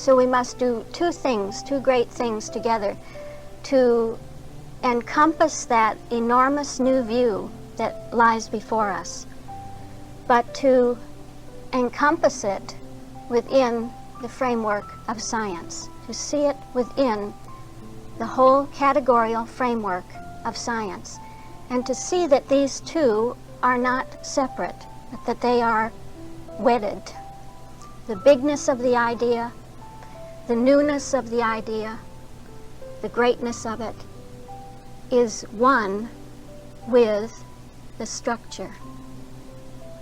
So we must do two things, two great things together, to encompass that enormous new view that lies before us, but to encompass it within the framework of science, to see it within the whole categorical framework of science, and to see that these two are not separate, but that they are wedded. The bigness of the idea, the newness of the idea, the greatness of it is one with the structure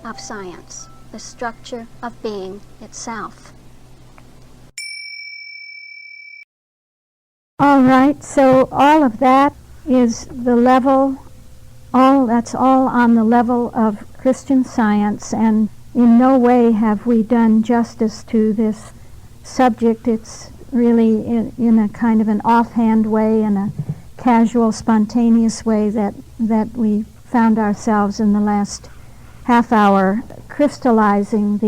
of science, the structure of being itself. All right, so all of that is the level, that's all on the level of Christian Science, and in no way have we done justice to this subject. It's really in a kind of an offhand way, in a casual, spontaneous way that we found ourselves in the last half hour crystallizing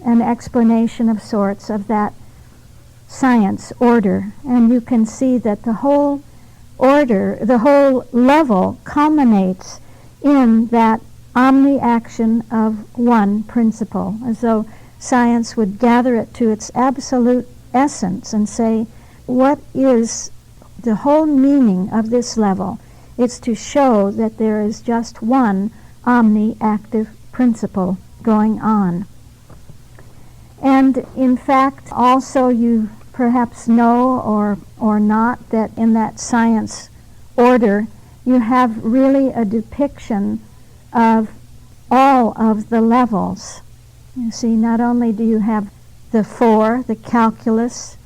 an explanation of sorts of that science order. And you can see that the whole order, the whole level culminates in that omni-action of one principle, as though science would gather it to its absolute essence and say, what is the whole meaning of this level? It's to show that there is just one omni-active principle going on. And in fact, also you perhaps know or not that in that science order you have really a depiction of all of the levels. You see, not only do you have the four, the calculus,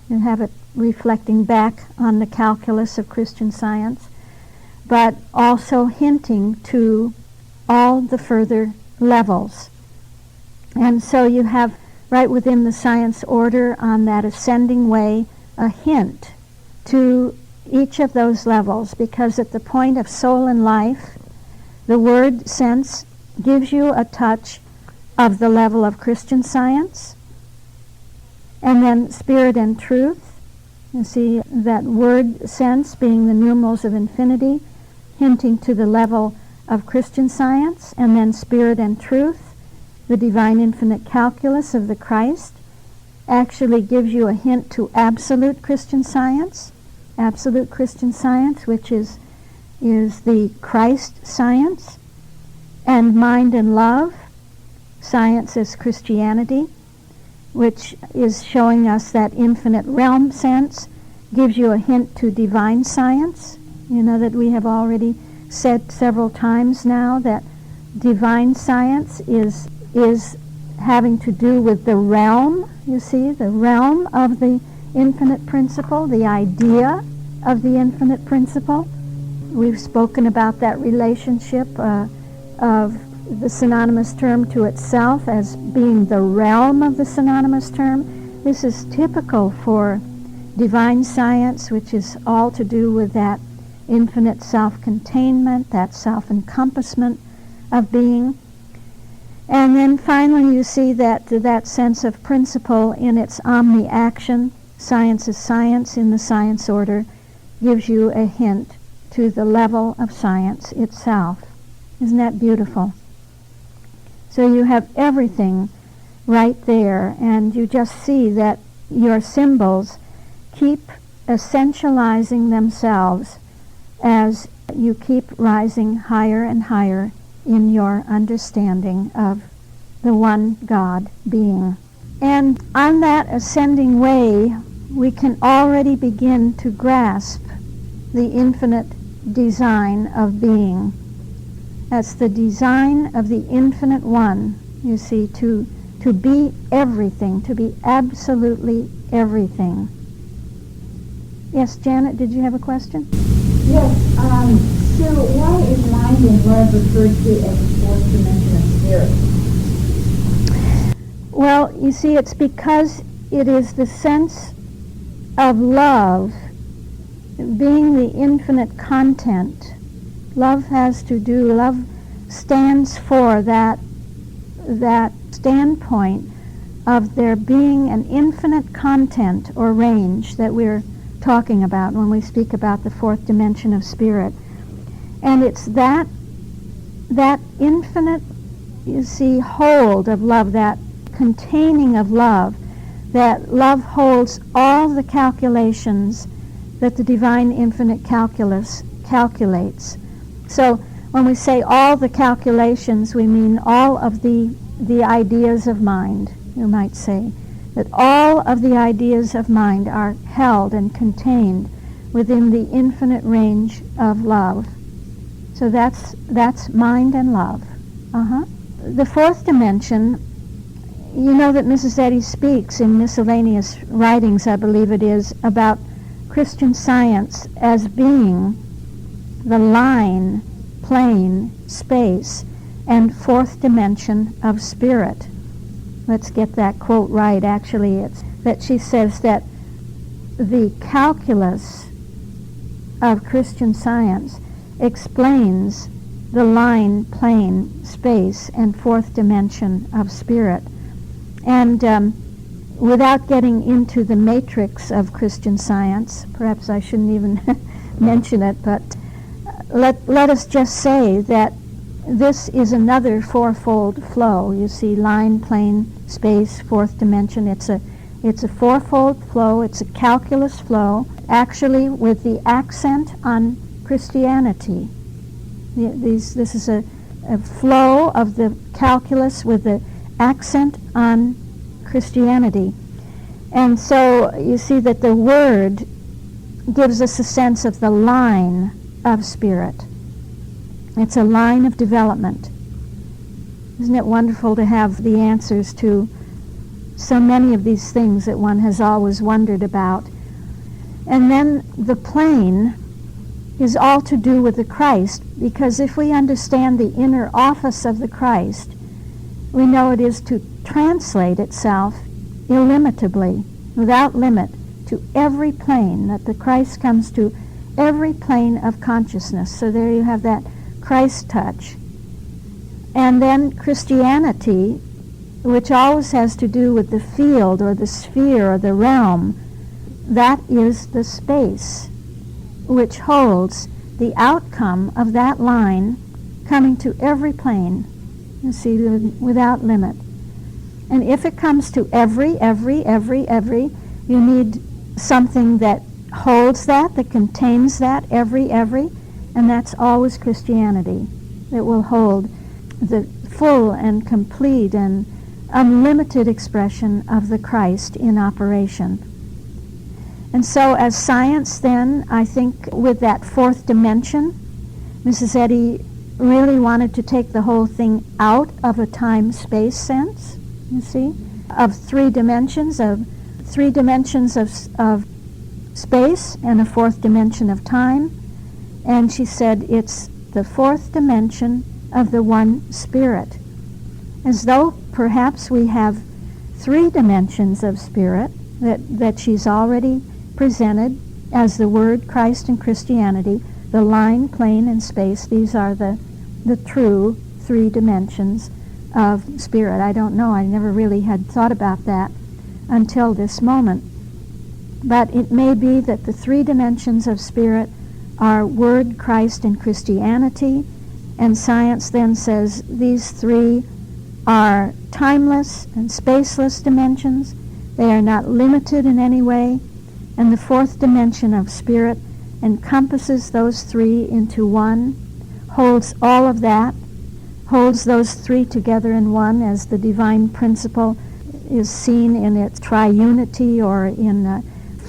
you have it reflecting back on the calculus of Christian Science, but also hinting to all the further levels. And so you have right within the science order on that ascending way a hint to each of those levels, because at the point of soul and life, the word sense gives you a touch of the level of Christian Science, and then spirit and truth. You see that word sense being the numerals of infinity, hinting to the level of Christian Science, and then spirit and truth, the divine infinite calculus of the Christ, actually gives you a hint to absolute Christian Science, which is the Christ science, and mind and love, science is Christianity, which is showing us that infinite realm sense, gives you a hint to divine science. You know that we have already said several times now that divine science is having to do with the realm, you see, the realm of the infinite principle, the idea of the infinite principle. We've spoken about that relationship of the synonymous term to itself as being the realm of the synonymous term. This is typical for divine science, which is all to do with that infinite self-containment, that self-encompassment of being. And then finally you see that sense of principle in its omni-action. Science is science in the science order, gives you a hint to the level of science itself. Isn't that beautiful? So you have everything right there, and you just see that your symbols keep essentializing themselves as you keep rising higher and higher in your understanding of the one God being. And on that ascending way, we can already begin to grasp the infinite design of being. That's the design of the infinite one, you see, to be everything, to be absolutely everything. Yes, Janet, did you have a question? Yes, so why is mind and love referred to as the fourth dimension of spirit? Well, you see, it's because it is the sense of love being the infinite content. Love stands for that standpoint of there being an infinite content or range that we're talking about when we speak about the fourth dimension of spirit. And it's that infinite, you see, hold of love, that containing of love, that love holds all the calculations that the divine infinite calculus calculates. So when we say all the calculations, we mean all of the ideas of mind, you might say. That all of the ideas of mind are held and contained within the infinite range of love. So that's mind and love. The fourth dimension, you know that Mrs. Eddy speaks in Miscellaneous writings, I believe it is, about Christian Science as being the line, plane, space, and fourth dimension of spirit. Let's get that quote right. Actually, it's that she says that the calculus of Christian Science explains the line, plane, space, and fourth dimension of spirit. And without getting into the matrix of Christian Science, perhaps I shouldn't even mention it, but let us just say that this is another fourfold flow. You see, line, plane, space, fourth dimension. It's a fourfold flow. It's a calculus flow, actually with the accent on Christianity. This is a flow of the calculus with the accent on Christianity. And so you see that the word gives us a sense of the line of spirit. It's a line of development. Isn't it wonderful to have the answers to so many of these things that one has always wondered about? And then the plane is all to do with the Christ, because if we understand the inner office of the Christ, we know it is to translate itself illimitably, without limit, to every plane, that the Christ comes to every plane of consciousness. So there you have that Christ touch. And then Christianity, which always has to do with the field or the sphere or the realm, that is the space which holds the outcome of that line coming to every plane, you see, without limit. And if it comes to every, you need something that holds that contains that, every, and that's always Christianity. It will hold the full and complete and unlimited expression of the Christ in operation. And so as science then, I think with that fourth dimension, Mrs. Eddy really wanted to take the whole thing out of a time-space sense, you see, of three dimensions of space and a fourth dimension of time. And she said it's the fourth dimension of the one spirit. As though perhaps we have three dimensions of spirit that she's already presented as the Word, Christ, and Christianity, the line, plane, and space. These are the true three dimensions of spirit. I don't know, I never really had thought about that until this moment. But it may be that the three dimensions of spirit are Word, Christ, and Christianity, and science then says these three are timeless and spaceless dimensions. They are not limited in any way, and the fourth dimension of spirit encompasses those three into one, holds all of that, holds those three together in one as the divine principle is seen in its triunity or in the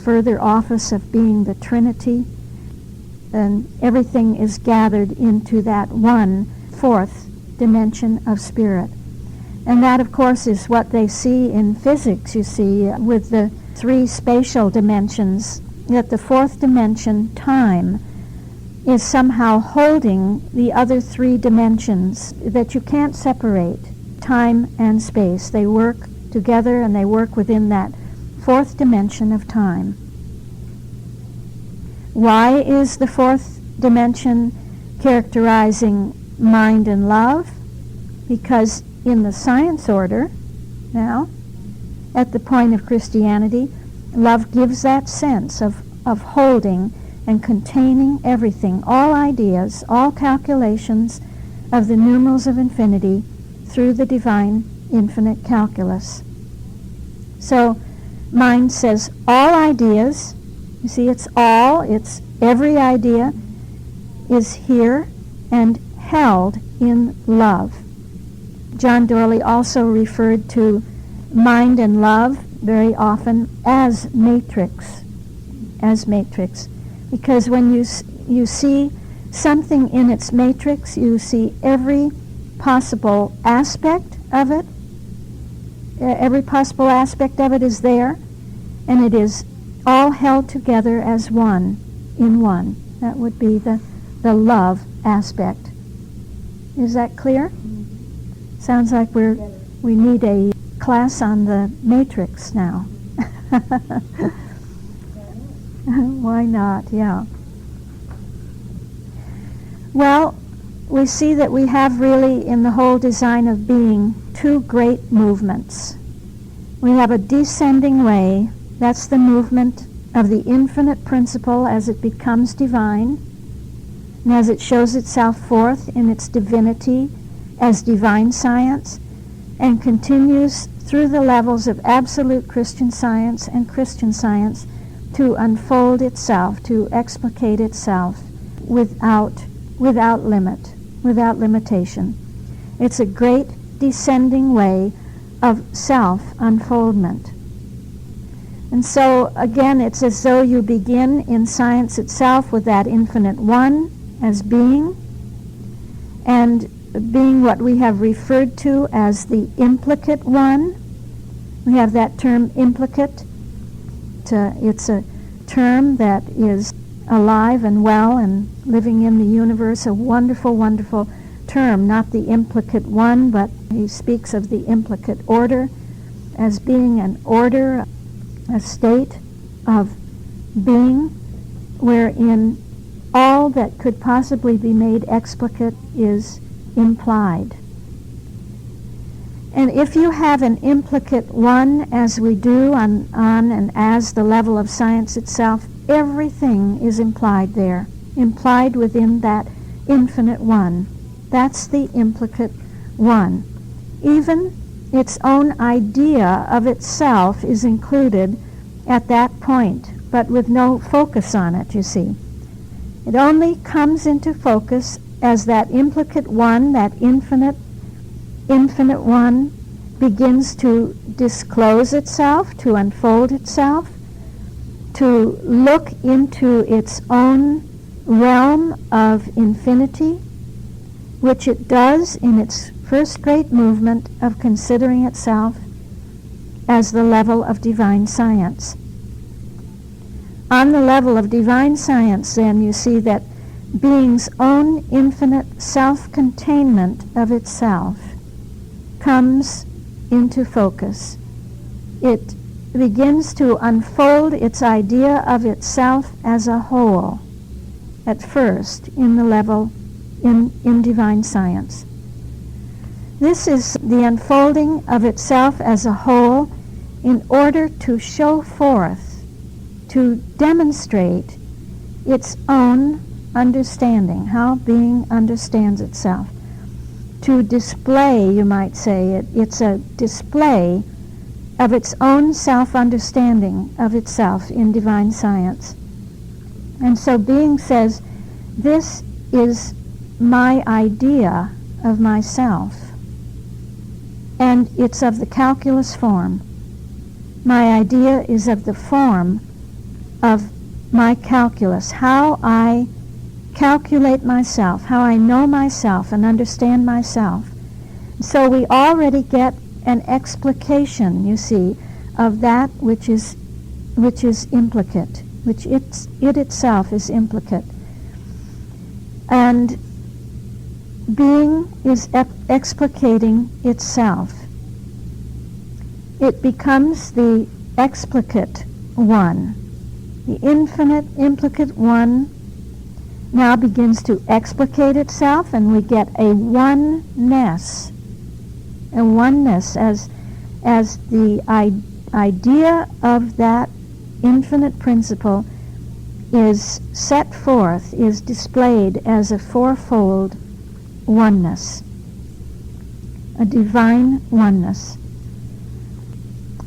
further office of being the Trinity. And everything is gathered into that one fourth dimension of spirit. And that, of course, is what they see in physics, you see, with the three spatial dimensions, that the fourth dimension, time, is somehow holding the other three dimensions, that you can't separate time and space. They work together and they work within that fourth dimension of time. Why is the fourth dimension characterizing mind and love? Because in the science order now, at the point of Christianity. Love gives that sense of holding and containing everything, all ideas, all calculations of the numerals of infinity through the divine infinite calculus. So mind says all ideas, you see it's every idea is here and held in love. John Dorley also referred to mind and love very often as matrix, because when you see something in its matrix, you see every possible aspect of it. Every possible aspect of it is there, and it is all held together as one, in one. That would be the love aspect. Is that clear? Sounds like we need a class on the matrix now. Why not? Yeah. Well, we see that we have really in the whole design of being two great movements. We have a descending way, that's the movement of the infinite principle as it becomes divine, and as it shows itself forth in its divinity as divine science, and continues through the levels of absolute Christian Science and Christian Science to unfold itself, to explicate itself without limit, without limitation. It's a great descending way of self-unfoldment. And so, again, it's as though you begin in science itself with that infinite one as being, and being what we have referred to as the implicate one. We have that term implicate. It's a term that is alive and well and living in the universe, a wonderful, wonderful term, not the implicate one, but he speaks of the implicate order as being an order, a state of being wherein all that could possibly be made explicate is implied. And if you have an implicate one, as we do on and as the level of science itself, everything is implied there, implied within that infinite one. That's the implicate one. Even its own idea of itself is included at that point, but with no focus on it, you see. It only comes into focus as that implicate one, that infinite one, begins to disclose itself, to unfold itself, to look into its own realm of infinity, which it does in its first great movement of considering itself as the level of divine science. On the level of divine science, then, you see that being's own infinite self-containment of itself comes into focus. It begins to unfold its idea of itself as a whole, at first, in the level in divine science. This is the unfolding of itself as a whole in order to show forth, to demonstrate its own understanding, how being understands itself. To display, you might say, it's a display of its own self-understanding of itself in divine science. And so being says, this is my idea of myself, and it's of the calculus form. My idea is of the form of my calculus, how I calculate myself, how I know myself and understand myself. So we already get an explication, you see, of that which is implicate, which it itself is implicate. And being is explicating itself. It becomes the explicate one. The infinite implicate one now begins to explicate itself, and we get a oneness as the idea of that infinite principle is set forth, is displayed as a fourfold oneness, a divine oneness.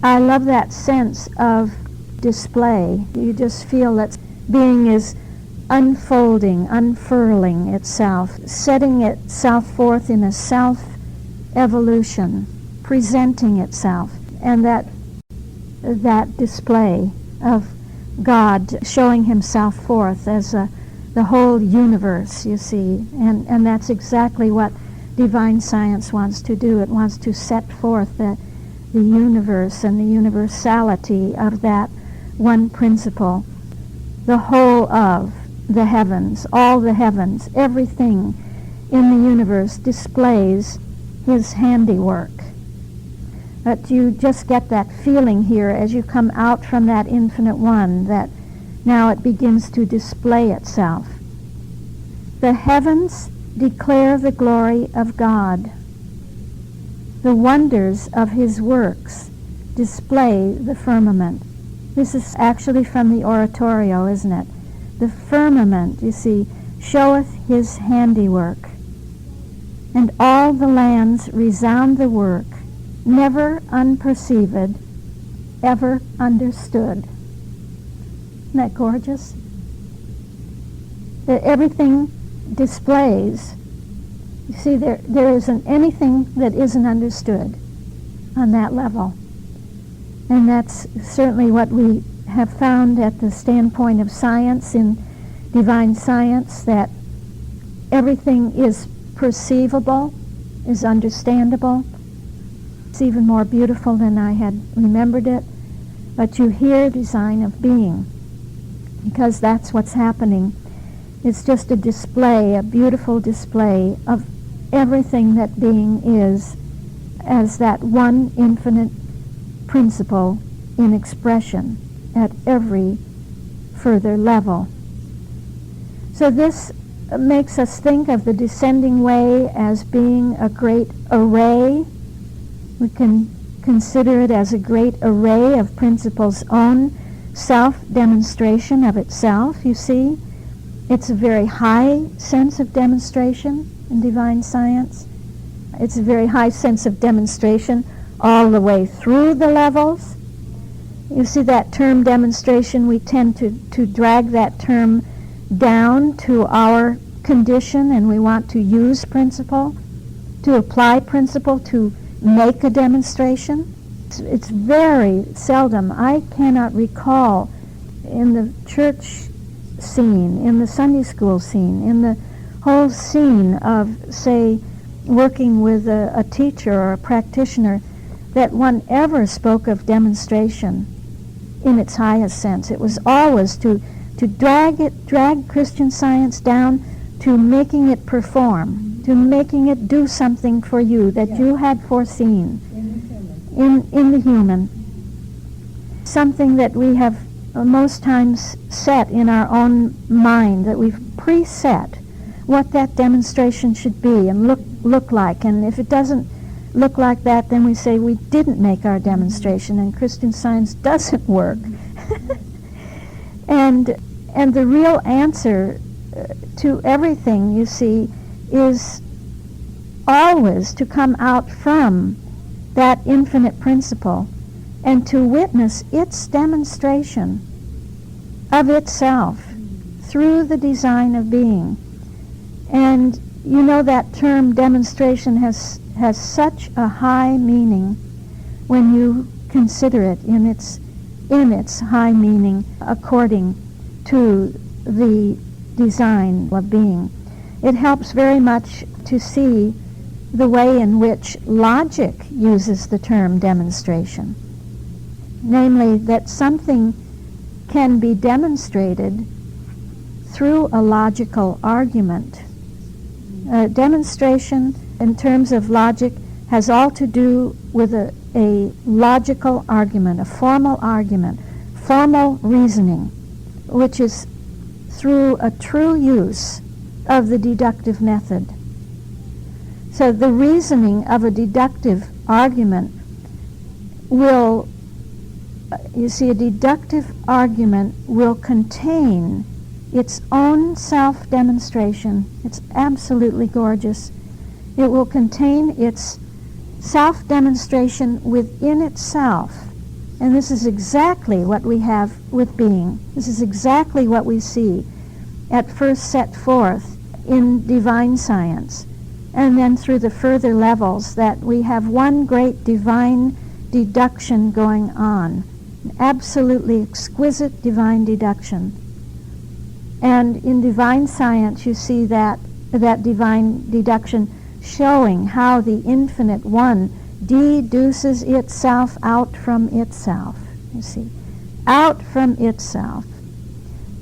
I love that sense of display. You just feel that being is unfolding, unfurling itself, setting itself forth in a self-evolution, presenting itself, and that display of God showing himself forth as the whole universe, you see, and that's exactly what divine science wants to do. It wants to set forth the universe and the universality of that one principle, the whole of the heavens, all the heavens, everything in the universe displays his handiwork. But you just get that feeling here as you come out from that infinite one, that now it begins to display itself. The heavens declare the glory of God. The wonders of his works display the firmament. This is actually from the oratorio, isn't it? The firmament, you see, showeth his handiwork, and all the lands resound the work, never unperceived, ever understood. Isn't that gorgeous? That everything displays. You see, there isn't anything that isn't understood on that level. And that's certainly what we have found at the standpoint of science, in divine science, that everything is perceivable, is understandable. It's even more beautiful than I had remembered it. But you hear design of being, because that's what's happening. It's just a display, a beautiful display of everything that being is, as that one infinite principle in expression at every further level. So this makes us think of the descending way as being a great array. We can consider it as a great array of principles' own self-demonstration of itself, you see. It's a very high sense of demonstration in divine science. It's a very high sense of demonstration all the way through the levels. You see that term demonstration, we tend to drag that term down to our condition, and we want to use principle, to apply principle, to make a demonstration. It's very seldom. I cannot recall in the church scene, in the Sunday school scene, in the whole scene of, say, working with a teacher or a practitioner, that one ever spoke of demonstration in its highest sense. It was always to drag Christian Science down to making it perform, to making it do something for you that you had foreseen in the human. Something that we have most times set in our own mind, that we've preset what that demonstration should be and look like. And if it doesn't look like that, then we say we didn't make our demonstration and Christian Science doesn't work. and the real answer to everything, you see, is always to come out from that infinite principle and to witness its demonstration of itself through the design of being. And you know, that term demonstration has such a high meaning when you consider it in its high meaning according to the design of being. It helps very much to see the way in which logic uses the term demonstration. Namely, that something can be demonstrated through a logical argument. Demonstration, in terms of logic, has all to do with a logical argument, a formal argument, formal reasoning, which is through a true use of the deductive method. So the reasoning of a deductive argument will you see, a deductive argument will contain its own self-demonstration. It's absolutely gorgeous. It will contain its self-demonstration within itself. And this is exactly what we have with being. This is exactly what we see at first set forth in divine science. And then through the further levels, that we have one great divine deduction going on. An absolutely exquisite divine deduction. And in divine science you see that divine deduction showing how the infinite one deduces itself out from itself. You see, out from itself,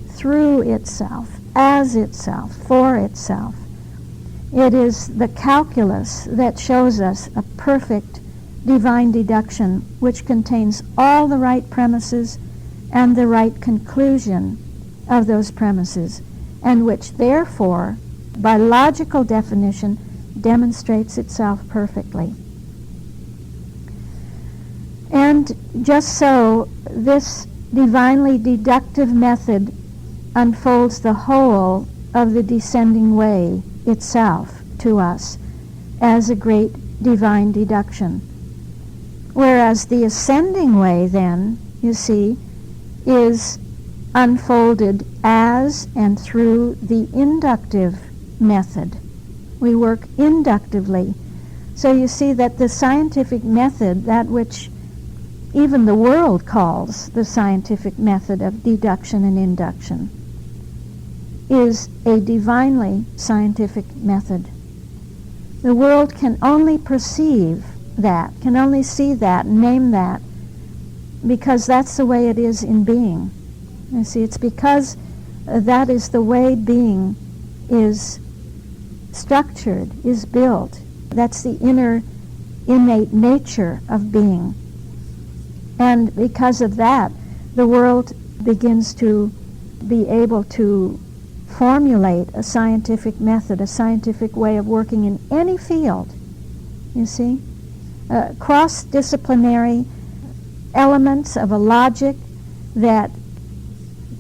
through itself, as itself, for itself. It is the calculus that shows us a perfect divine deduction which contains all the right premises and the right conclusion of those premises, and which therefore, by logical definition, demonstrates itself perfectly. And just so, this divinely deductive method unfolds the whole of the descending way itself to us as a great divine deduction. Whereas the ascending way then, you see, is unfolded as and through the inductive method. We work inductively. So you see that the scientific method, that which even the world calls the scientific method of deduction and induction, is a divinely scientific method. The world can only perceive that, can only see that, name that, because that's the way it is in being. You see, it's because that is the way being is structured, is built. That's the inner innate nature of being. And because of that, the world begins to be able to formulate a scientific method, a scientific way of working in any field, you see. Cross-disciplinary elements of a logic that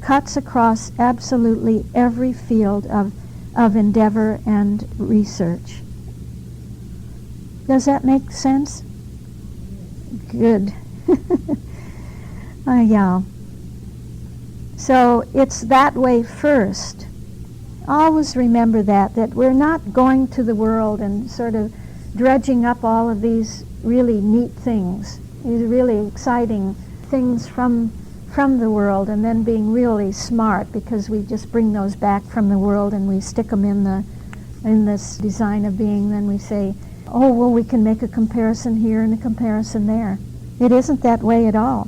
cuts across absolutely every field of endeavor and research. Does that make sense? Good. Yeah. So it's that way first. Always remember that we're not going to the world and sort of dredging up all of these really neat things, these really exciting things from the world, and then being really smart because we just bring those back from the world and we stick them in this design of being. Then we say, oh, well, we can make a comparison here and a comparison there. It isn't that way at all.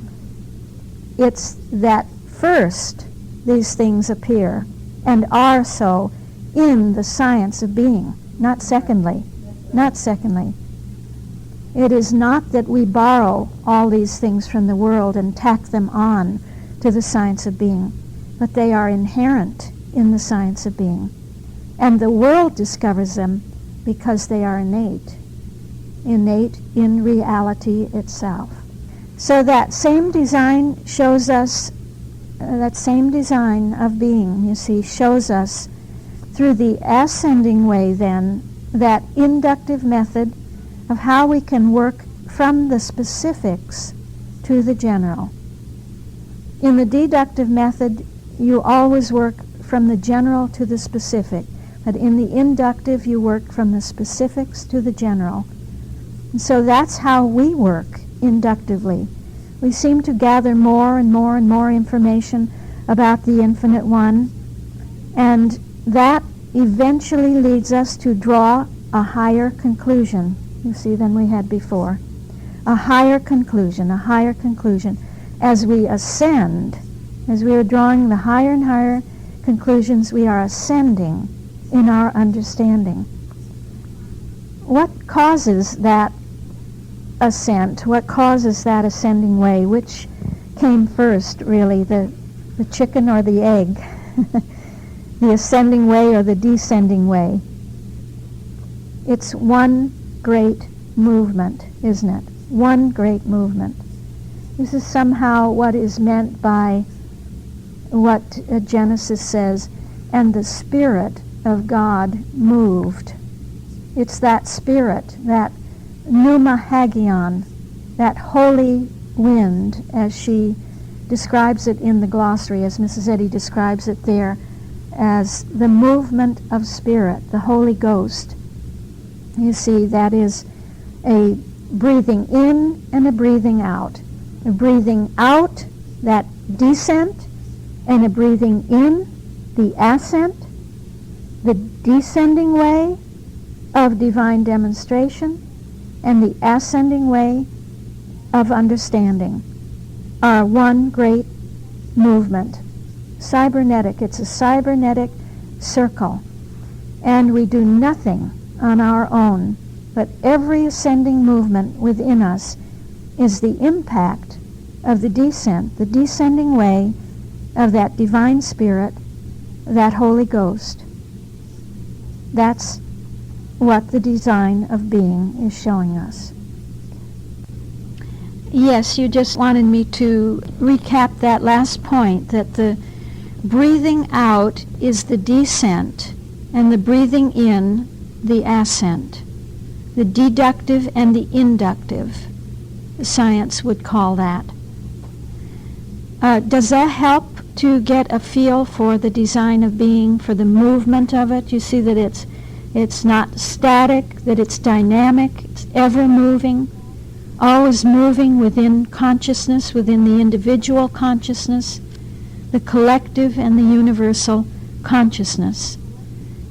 It's that first these things appear and are so in the science of being, not secondly. Not secondly. It is not that we borrow all these things from the world and tack them on to the science of being, but they are inherent in the science of being. And the world discovers them because they are innate in reality itself. So that same design shows us, that same design of being, you see, shows us through the ascending way then, that inductive method of how we can work from the specifics to the general. In the deductive method, you always work from the general to the specific, but in the inductive, you work from the specifics to the general. And so that's how we work inductively. We seem to gather more and more and more information about the Infinite One, and that eventually leads us to draw a higher conclusion, you see, than we had before. A higher conclusion, As we ascend, as we are drawing the higher and higher conclusions, we are ascending in our understanding. What causes that ascent? What causes that ascending way? Which came first, really, the chicken or the egg? The ascending way or the descending way? It's one great movement, isn't it? One great movement. This is somehow what is meant by what Genesis says, and the Spirit of God moved. It's that Spirit, that pneuma hagion, that holy wind, as she describes it in the glossary, as Mrs. Eddy describes it there, as the movement of Spirit, the Holy Ghost. You see, that is a breathing in and a breathing out. A breathing out, that descent, and a breathing in, the ascent, the descending way of divine demonstration, and the ascending way of understanding are one great movement. Cybernetic, it's a cybernetic circle, and we do nothing on our own, but every ascending movement within us is the impact of the descent, the descending way of that divine Spirit, that Holy Ghost. That's what the design of being is showing us. Yes, you just wanted me to recap that last point, that the breathing out is the descent, and the breathing in, the ascent. The deductive and the inductive, science would call that. Does that help to get a feel for the design of being, for the movement of it? You see that it's not static, that it's dynamic, it's ever moving, always moving within consciousness, within the individual consciousness, the collective and the universal consciousness.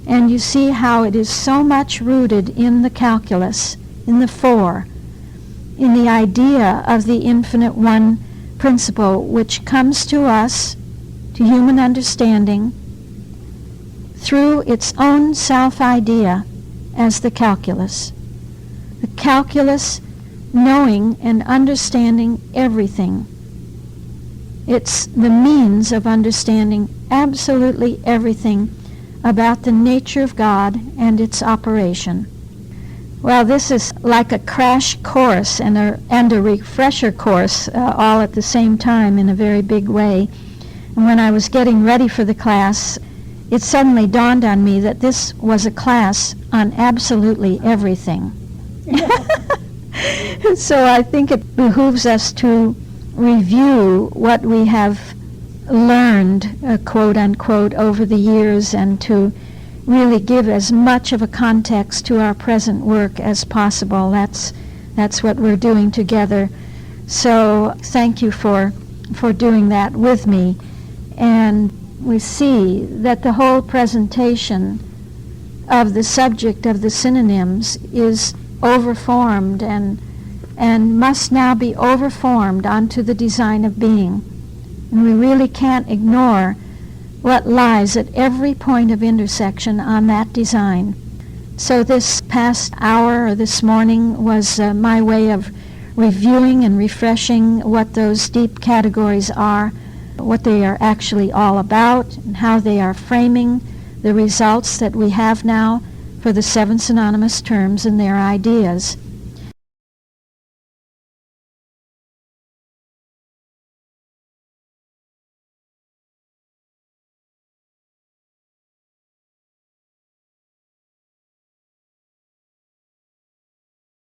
And you see how it is so much rooted in the calculus, in the four, in the idea of the infinite one principle, which comes to us, to human understanding, through its own self-idea as the calculus. The calculus knowing and understanding everything. It's the means of understanding absolutely everything about the nature of God and its operation. Well, this is like a crash course and a refresher course all at the same time in a very big way. And when I was getting ready for the class, it suddenly dawned on me that this was a class on absolutely everything. So I think it behooves us to review what we have learned, quote unquote, over the years, and to really give as much of a context to our present work as possible. That's what we're doing together. So thank you for doing that with me. And we see that the whole presentation of the subject of the synonyms is overformed and must now be overformed onto the design of being. And we really can't ignore what lies at every point of intersection on that design. So this past hour or this morning was my way of reviewing and refreshing what those deep categories are, what they are actually all about, and how they are framing the results that we have now for the seven synonymous terms and their ideas.